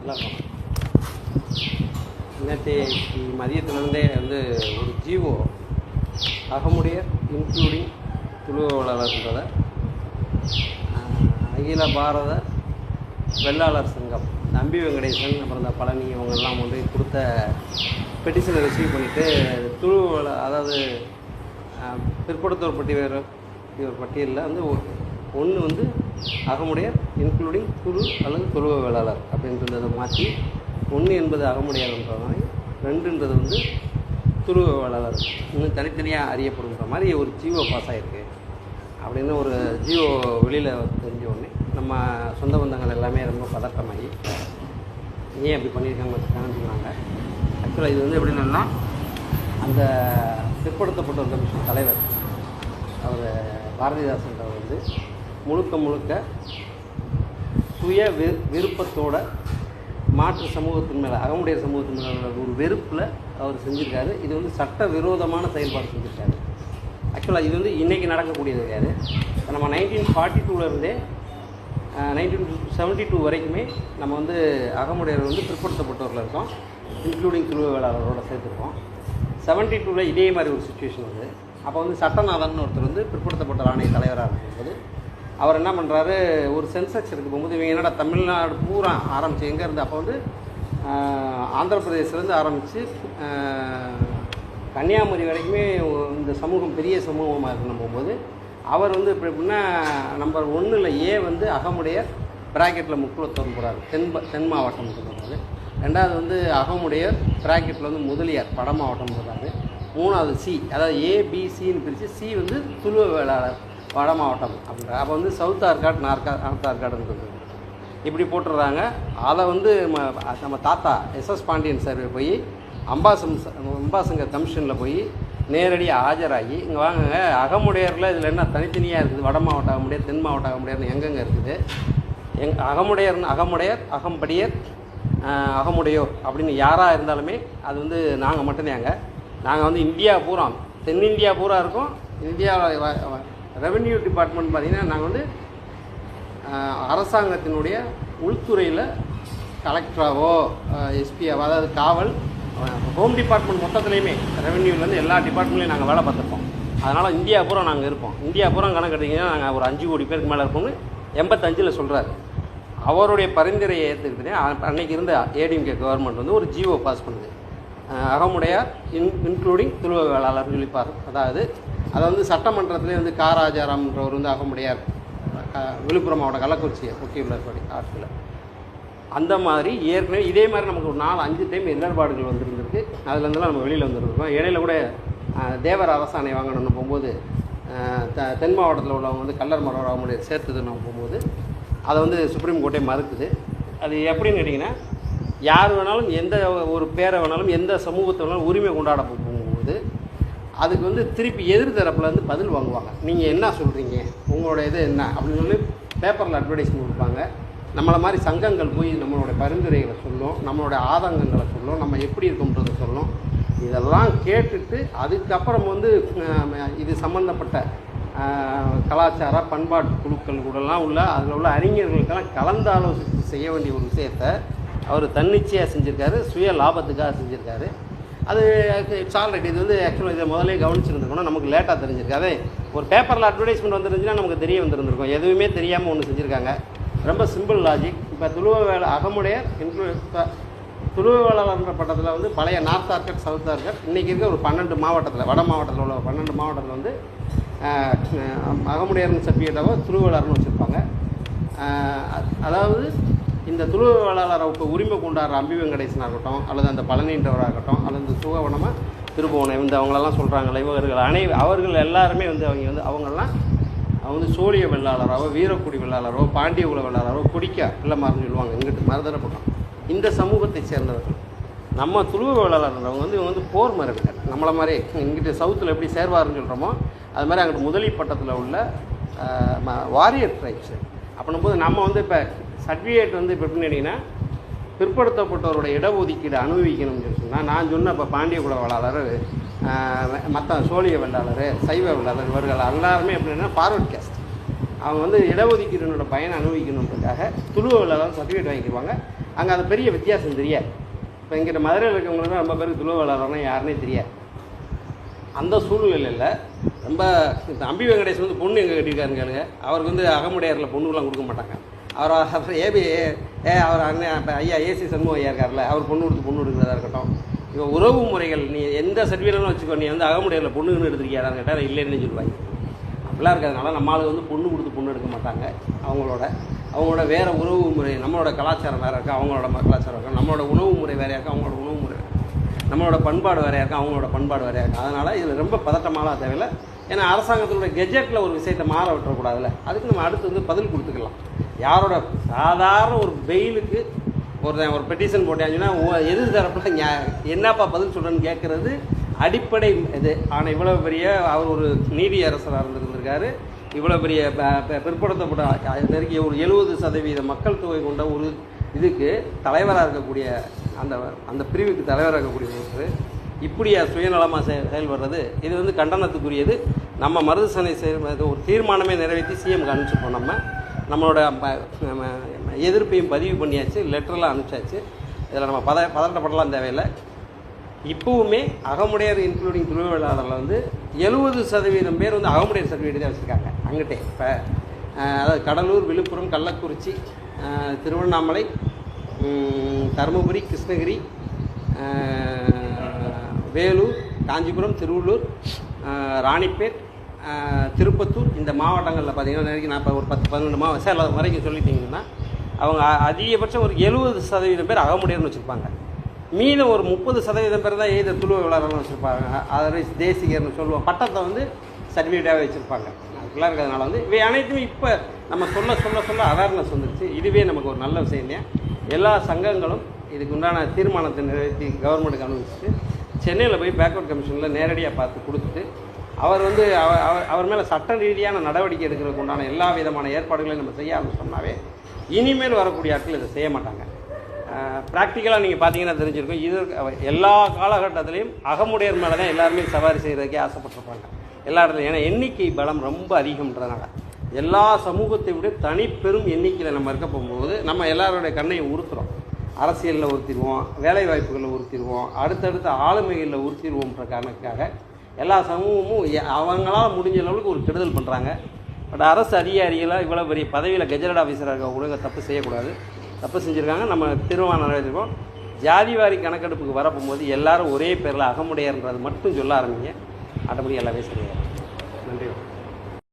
எல்லாருக்கும் நேற்று மதியத்திலேருந்தே வந்து ஒரு ஜிஓ அகமுடையர் இன்க்ளூடிங் துளுவலாளர்ன்றத அகில பாரத வெள்ளாளர் சங்கம் நம்பி வெங்கடேசன் அப்புறம் இந்த பழனி இவங்கெல்லாம் வந்து கொடுத்த பெட்டிஷனை ரிசீவ் பண்ணிவிட்டு துளுவல அதாவது பிற்படுத்தோர் பட்டியலில் வந்து ஒன்று வந்து அகமுடையர் இன்க்ளூடிங் துளு அல்லது துளுவ வேளாளர் அப்படின்றதை மாற்றி 1 என்பது அகமுடையார்ன்ற மாதிரி 2ன்றது வந்து துளுவ வேளாளர் இன்னும் தனித்தனியாக அறியப்படுன்ற மாதிரி ஒரு ஜிஓ பாஸ் ஆகிருக்கு அப்படின்னு ஒரு ஜிஓ வெளியில் தெரிஞ்ச உடனே நம்ம சொந்த பந்தங்கள் எல்லாமே ரொம்ப பதட்டமாகி ஏன் அப்படி பண்ணியிருக்காங்க காமிச்சுக்கிறாங்க. ஆக்சுவலாக இது வந்து எப்படின்னா அந்த பிற்படுத்தப்பட்ட ஒரு கமிஷன் தலைவர் அவர் பாரதிதாசன்றவர் வந்து முழுக்க சுய விருப்பத்தோட மாற்று சமூகத்தின் மேலே அகமுடையர் சமூகத்தின் மேலே ஒரு வெறுப்பில் அவர் செஞ்சுருக்காரு. இது வந்து சட்ட விரோதமான செயல்பாடு செஞ்சுருக்காரு. ஆக்சுவலாக இது வந்து இன்றைக்கி நடக்கக்கூடியது கிடையாது. நம்ம 1942 1972 வரைக்குமே நம்ம வந்து அகமுடையர் வந்து பிற்படுத்தப்பட்டவர்கள் இருக்கோம், இன்க்ளூடிங் துளுவ வேளாளரோட சேர்த்துருக்கோம். 72 இதே மாதிரி ஒரு சுச்சுவேஷன் வந்து அப்போ வந்து சட்டநாதன் ஒருத்தர் வந்து பிற்படுத்தப்பட்ட ஆணைய தலைவராக இருக்கும்போது அவர் என்ன பண்ணுறாரு, ஒரு சென்செக்ஸ் எடுக்க போகும்போது இவங்க என்னடா தமிழ்நாடு பூரா ஆரம்பித்து எங்கே இருந்து அப்போ வந்து ஆந்திர பிரதேசிலேருந்து ஆரம்பித்து கன்னியாகுமரி வரைக்குமே இந்த சமூகம் பெரிய சமூகமாக இருக்கணும் போகும்போது அவர் வந்து இப்போ எப்படின்னா நம்பர் 1ல் ஏ வந்து அகமுடையர் ப்ராக்கெட்டில் முக்குளத்தோர் போகிறாரு தென் மாவட்டம் சொல்கிறாரு. 2வது வந்து அகமுடையர் ப்ராக்கெட்டில் வந்து முதலியார் வட மாவட்டம் போகிறாரு. 3வது சி அதாவது ஏபிசின்னு பிரித்து சி வந்து துளுவ வேளாளர் வட மாவட்டம் அப்படின்ற அப்போ வந்து சவுத் ஆர்காட் நார்த் ஆர்காடுன்றது இப்படி போட்டுடுறாங்க. அதை வந்து நம்ம தாத்தா எஸ்எஸ் பாண்டியன் சார் போய் அம்பாசங்கர் கமிஷனில் போய் நேரடியாக ஆஜராகி இங்கே வாங்க அகமுடையரில் இதில் என்ன தனித்தனியாக இருக்குது, வட மாவட்டம் அகமுடையர் தென் மாவட்டம் அகமுடையர்னு எங்கெங்கே இருக்குது, அகமுடையர் அகம்படியர் அகமுடையோர் அப்படின்னு யாராக இருந்தாலுமே அது வந்து நாங்கள் மட்டும்தாங்க. நாங்கள் வந்து இந்தியா பூரா தென்னிந்தியா பூரா இருக்கோம். இந்தியாவில் ரெவென்யூ டிபார்ட்மெண்ட் பார்த்திங்கன்னா நாங்கள் வந்து அரசாங்கத்தினுடைய உள்துறையில் கலெக்டராகவோ எஸ்பியாவோ அதாவது காவல் ஹோம் டிபார்ட்மெண்ட் மொத்தத்துலேயுமே ரெவென்யூலேருந்து எல்லா டிபார்ட்மெண்ட்லேயும் நாங்கள் வேலை பார்த்துருப்போம். அதனால் இந்தியா பூரா நாங்கள் இருப்போம். இந்தியா பூரா கணக்கு எடுத்திங்கன்னா நாங்கள் ஒரு 5 கோடி பேருக்கு மேலே இருப்போம்னு 85 சொல்கிறாரு. அவருடைய பரிந்துரையை ஏற்றுக்கிட்டே அன்றைக்கி இருந்த ஏடிஎம்கே கவர்மெண்ட் வந்து ஒரு ஜிஓ பாஸ் பண்ணுது. அகமுடையார் இன்க்ளூடிங் துளுவ வேளாளர் சொல்லிப்பார். அதாவது அதை வந்து சட்டமன்றத்திலே வந்து காராஜாராம்ன்றவர் வந்து அகமுடையார் விழுப்புரம் மாவட்டம் கள்ளக்குறிச்சி ஒட்டியுள்ளபடி ஆற்றில் அந்த மாதிரி ஏற்கனவே இதே மாதிரி நமக்கு ஒரு 4-5 டைம் இடர்பாடுகள் வந்துருந்துருக்கு. அதுலேருந்துலாம் நம்ம வெளியில் வந்துருக்கோம். இடையில கூட தேவர் அரசாணை வாங்கணும்னு போகும்போது தென் மாவட்டத்தில் உள்ளவங்க வந்து கல்லர் மரம் அகமுடையர் சேர்த்துதுன்னு போகும்போது அதை வந்து சுப்ரீம் கோர்ட்டே மறுக்குது. அது எப்படின்னு கேட்டிங்கன்னா யார் வேணாலும் எந்த ஒரு பேரை வேணாலும் எந்த சமூகத்தை வேணாலும் உரிமை கொண்டாட போகும்போது அதுக்கு வந்து திருப்பி எதிர் தரப்பில் வந்து பதில் வாங்குவாங்க. நீங்கள் என்ன சொல்கிறீங்க, உங்களோட இது என்ன அப்படின்னு சொல்லி பேப்பரில் அட்வர்டைஸ்மெண்ட் கொடுப்பாங்க. நம்மளை மாதிரி சங்கங்கள் போய் நம்மளோட பரிந்துரைகளை சொல்லும், நம்மளோட ஆதங்கங்களை சொல்லும், நம்ம எப்படி இருக்கோன்றதை சொல்லும். இதெல்லாம் கேட்டுட்டு அதுக்கப்புறம் வந்து இது சம்மந்தப்பட்ட கலாச்சார பண்பாட்டு குழுக்கள் கூடலாம் உள்ள அதில் உள்ள அறிஞர்களுக்கெல்லாம் கலந்து ஆலோசித்து செய்ய வேண்டிய ஒரு விஷயத்தை அவர் தன்னிச்சையாக செஞ்சுருக்காரு, சுய லாபத்துக்காக செஞ்சுருக்காரு. அது இட்ஸ் ஆல்ரைட். இது வந்து ஆக்சுவலாக இதை முதலே கவனிச்சுருந்துருக்கணும், நமக்கு லேட்டாக தெரிஞ்சிருக்காது. ஒரு பேப்பரில் அட்வர்டைஸ்மெண்ட் வந்துருந்துச்சுன்னா நமக்கு தெரிய வந்துருந்துருக்கும். எதுவுமே தெரியாமல் ஒன்று செஞ்சுருக்காங்க. ரொம்ப சிம்பிள் லாஜிக். இப்போ துளுவ அகமுடையர் துளுவ வேளாளர்ன்ற பட்டத்தில் வந்து பழைய நார்த் ஆர்காட் சவுத் ஆர்காட் இன்றைக்கி இருக்க ஒரு 12 மாவட்டத்தில் வட மாவட்டத்தில் உள்ள 12 மாவட்டத்தில் வந்து அகமுடையர்னு சர்டிஃபிகேட்டாவோ துளுவ வேளாளர்னு வச்சுருப்பாங்க. அதாவது இந்த துளுவ வேளாளரை இப்போ உரிமை கொண்டாடுற அம்பி வெங்கடேசனாக இருக்கட்டும் அல்லது அந்த பழனின்றவராக இருக்கட்டும் அல்லது இந்த சுகவனமாக திருபுவனம் இந்த அவங்களெல்லாம் சொல்கிறாங்களே இவர்கள் அவர்கள் எல்லாருமே வந்து அவங்கெல்லாம் வந்து சோழிய வெள்ளாளரோ வீரக்குடி வெள்ளாளரோ பாண்டிய குல வெள்ளாளரோ குடிக்கா பிள்ளைமார்னு சொல்லுவாங்க. இங்கிட்டு மருதரப்பட்டோம் இந்த சமூகத்தை சேர்ந்தவர்கள். நம்ம துளுவ வேளாளர்ன்றவங்க வந்து இவங்க வந்து போர் மரபினர். நம்மளை மாதிரி இங்கிட்டு சவுத்தில் எப்படி சேர்வாருன்னு சொல்கிறோமோ அது மாதிரி அங்கிட்டு முதலி பட்டத்தில் உள்ள வாரியர் ட்ரைப்ஸு. அப்படின்னும்போது நம்ம வந்து இப்போ சர்டிஃபிகேட் வந்து இப்போ எப்படின்னு கேட்டிங்கன்னா பிற்படுத்தப்பட்டவரோட இடஒதுக்கீடு அனுபவிக்கணும்னு சொன்னால் நான் சொன்ன இப்போ பாண்டிய குல வேளாளர் மற்ற சோழிய வெள்ளாளர் சைவ வெள்ளாளர் இவர்கள் எல்லாருமே எப்படின்னா ஃபார்வர்ட் கேஸ்ட். அவங்க வந்து இடஒதுக்கீடுனோட பயனை அனுபவிக்கணுன்றதுக்காக துளுவ வெள்ளாளர் சர்டிஃபிகேட் வாங்கிடுவாங்க. அங்கே அது பெரிய வித்தியாசம் தெரியாது. இப்போ இங்கிட்ட மதுரையில் இருக்கவங்களுக்கு ரொம்ப பேருக்கு துளுவ வேளாளர்னா யாருன்னே தெரியாது. அந்த சூழ்நிலையில் ரொம்ப அம்பி வெங்கடேஷ் வந்து பொண்ணு எங்கே கட்டியிருக்காருன்னு கேளுங்க. அவருக்கு வந்து அகமுடையாரில் பொண்ணுலாம் கொடுக்க மாட்டாங்க. அவர் அவர் அண்ணன் இப்போ ஐயா ஏசி சண்முகம் ஐயா இருக்கார்ல, அவர் பொண்ணு கொடுக்குறதா இருக்கட்டும். இப்போ உறவு முறைகள் நீ எந்த சர்டிஃபிகேட்லாம் வச்சுக்கோ, நீ வந்து அகமுடையாரில் பொண்ணுன்னு எடுத்துருக்கியாடான்னு கேட்டால் இல்லைன்னு சொல்லுவாங்க. அப்படிலாம் இருக்கிறதுனால நம்மளுக்கு வந்து பொண்ணு எடுக்க மாட்டாங்க. அவங்களோட வேறு உறவு முறை, நம்மளோட கலாச்சாரம் வேறு இருக்கா, அவங்களோட கலாச்சாரம் இருக்கா, நம்மளோட உணவு முறை வேறையாக இருக்கா, அவங்களோட உணவு முறை, நம்மளோட பண்பாடு வேறையாக இருக்கா, அவங்களோட பண்பாடு வேறையாக இருக்கா. அதனால் இதில் ரொம்ப பதட்டமாலாம் தேவையில்லை. ஏன்னா அரசாங்கத்தினுடைய கெஜெட்டில் ஒரு விஷயத்தை மாற விட்டுறக்கூடாதுல்ல. அதுக்கு நம்ம அடுத்து வந்து பதில் கொடுத்துக்கலாம். யாரோட சாதாரண ஒரு பெயிலுக்கு ஒரு பெட்டிஷன் போட்டாச்சுன்னா எதிர் தரப்பில் என்னப்பா பதில் சொல்கிறேன்னு கேட்குறது அடிப்படை இது. ஆனால் இவ்வளோ பெரிய அவர் ஒரு நீதி அரசராக இருந்திருக்காரு. இவ்வளோ பெரிய பிற்படுத்தப்பட்ட நெருங்கிய ஒரு 70% மக்கள் தொகை கொண்ட ஒரு இதுக்கு தலைவராக இருக்கக்கூடிய அந்த பிரிவுக்கு தலைவராக இருக்கக்கூடிய ஒருத்தர் இப்படியா சுயநலமாக செயல்படுறது, இது வந்து கண்டனத்துக்குரியது. நம்ம மருதுசனை ஒரு தீர்மானமே நிறைவேற்றி சிஎம்க்கு அனுப்பிச்சிருப்போம். நம்மளோட எதிர்ப்பையும் பதிவு பண்ணியாச்சு, லெட்டரெலாம் அனுப்பிச்சாச்சு. இதில் நம்ம பதட்டப்படலாம் தேவையில்லை. இப்போவுமே அகமுடையார் இன்க்ளூடிங் திருவிழாவில் வந்து 70% பேர் வந்து அகமுடையார் சர்டிஃபிகேட் தான் வச்சுருக்காங்க. அங்கிட்டே இப்போ அதாவது கடலூர், விழுப்புரம், கள்ளக்குறிச்சி, திருவண்ணாமலை, தருமபுரி, கிருஷ்ணகிரி, வேலூர், காஞ்சிபுரம், திருவள்ளூர், ராணிப்பேட், திருப்பத்தூர், இந்த மாவட்டங்களில் பார்த்திங்கன்னா நான் ஒரு 10-12 சேலம் வரைக்கும் சொல்லிட்டீங்கன்னா அவங்க அதிகபட்சம் ஒரு 70% பேர் அகமுடையார்னு வச்சுருப்பாங்க. மீதம் ஒரு 30% பேர் தான் எய்த துளுவ விளாட்றன்னு வச்சுருப்பாங்க. அதர்வைஸ் தேசிகர்னு சொல்லுவோம். பட்டத்தை வந்து சர்டிஃபிகேட்டாகவே வச்சுருப்பாங்க. அதுக்குலாம் இருக்கிறதுனால வந்து இவை அனைத்துமே இப்போ நம்ம சொல்ல அவேர்னஸ் வந்துருச்சு. இதுவே நமக்கு ஒரு நல்ல விஷயம் இல்லையா. எல்லா சங்கங்களும் இதுக்கு உண்டான தீர்மானத்தை நிறைவேற்றி கவர்மெண்ட்டுக்கு அனுப்பிச்சிட்டு சென்னையில் போய் பேக்வர்ட் கமிஷனில் நேரடியாக பார்த்து கொடுத்துட்டு அவர் வந்து அவர் மேலே சட்ட ரீதியான நடவடிக்கை எடுக்கிறதுக்கு உண்டான எல்லா விதமான ஏற்பாடுகளையும் நம்ம செய்ய ஆரம்பிச்சோம்னாவே இனிமேல் வரக்கூடிய ஆட்கள் இதை செய்ய மாட்டாங்க. ப்ராக்டிக்கலாக நீங்கள் பார்த்தீங்கன்னா தெரிஞ்சிருக்கும். இது எல்லா காலகட்டத்திலையும் அகமுடையர் மேலே தான் எல்லாருமே சவாரி செய்கிறதுக்கே ஆசைப்பட்டிருப்பாங்க எல்லா இடத்துலையும். ஏன்னா எண்ணிக்கை பலம் ரொம்ப அதிகம்ன்றதுனால எல்லா சமூகத்தை விட தனிப்பெரும் எண்ணிக்கையில் நம்ம இருக்க போகும்போது நம்ம எல்லாருடைய கண்ணையும் உறுத்துறோம். அரசியலில் உறுத்திடுவோம், வேலை வாய்ப்புகளில் உறுத்திடுவோம், அடுத்தடுத்த ஆளுமைகளில் உறுத்திடுவோம்ன்ற காரணத்துக்காக எல்லா சமூகமும் அவங்களால் முடிஞ்ச அளவுக்கு ஒரு கெடுதல் பண்ணுறாங்க. பட் அரசு அதிகாரிகளாக இவ்வளோ பெரிய பதவியில் கெஜெட் ஆஃபீஸராக இருக்க கூட தப்பு செய்யக்கூடாது. தப்பு செஞ்சுருக்காங்க. நம்ம தீர்மானம் நிறைவேற்றிருக்கோம். ஜாதிவாரி கணக்கெடுப்புக்கு வரப்போகும்போது எல்லாரும் ஒரே பேரில் அகமுடையர்ன்றது மட்டும் சொல்ல ஆரம்பிங்க. ஆட்டோமேட்டிக்காக எல்லாமே சரியாகும். நன்றி.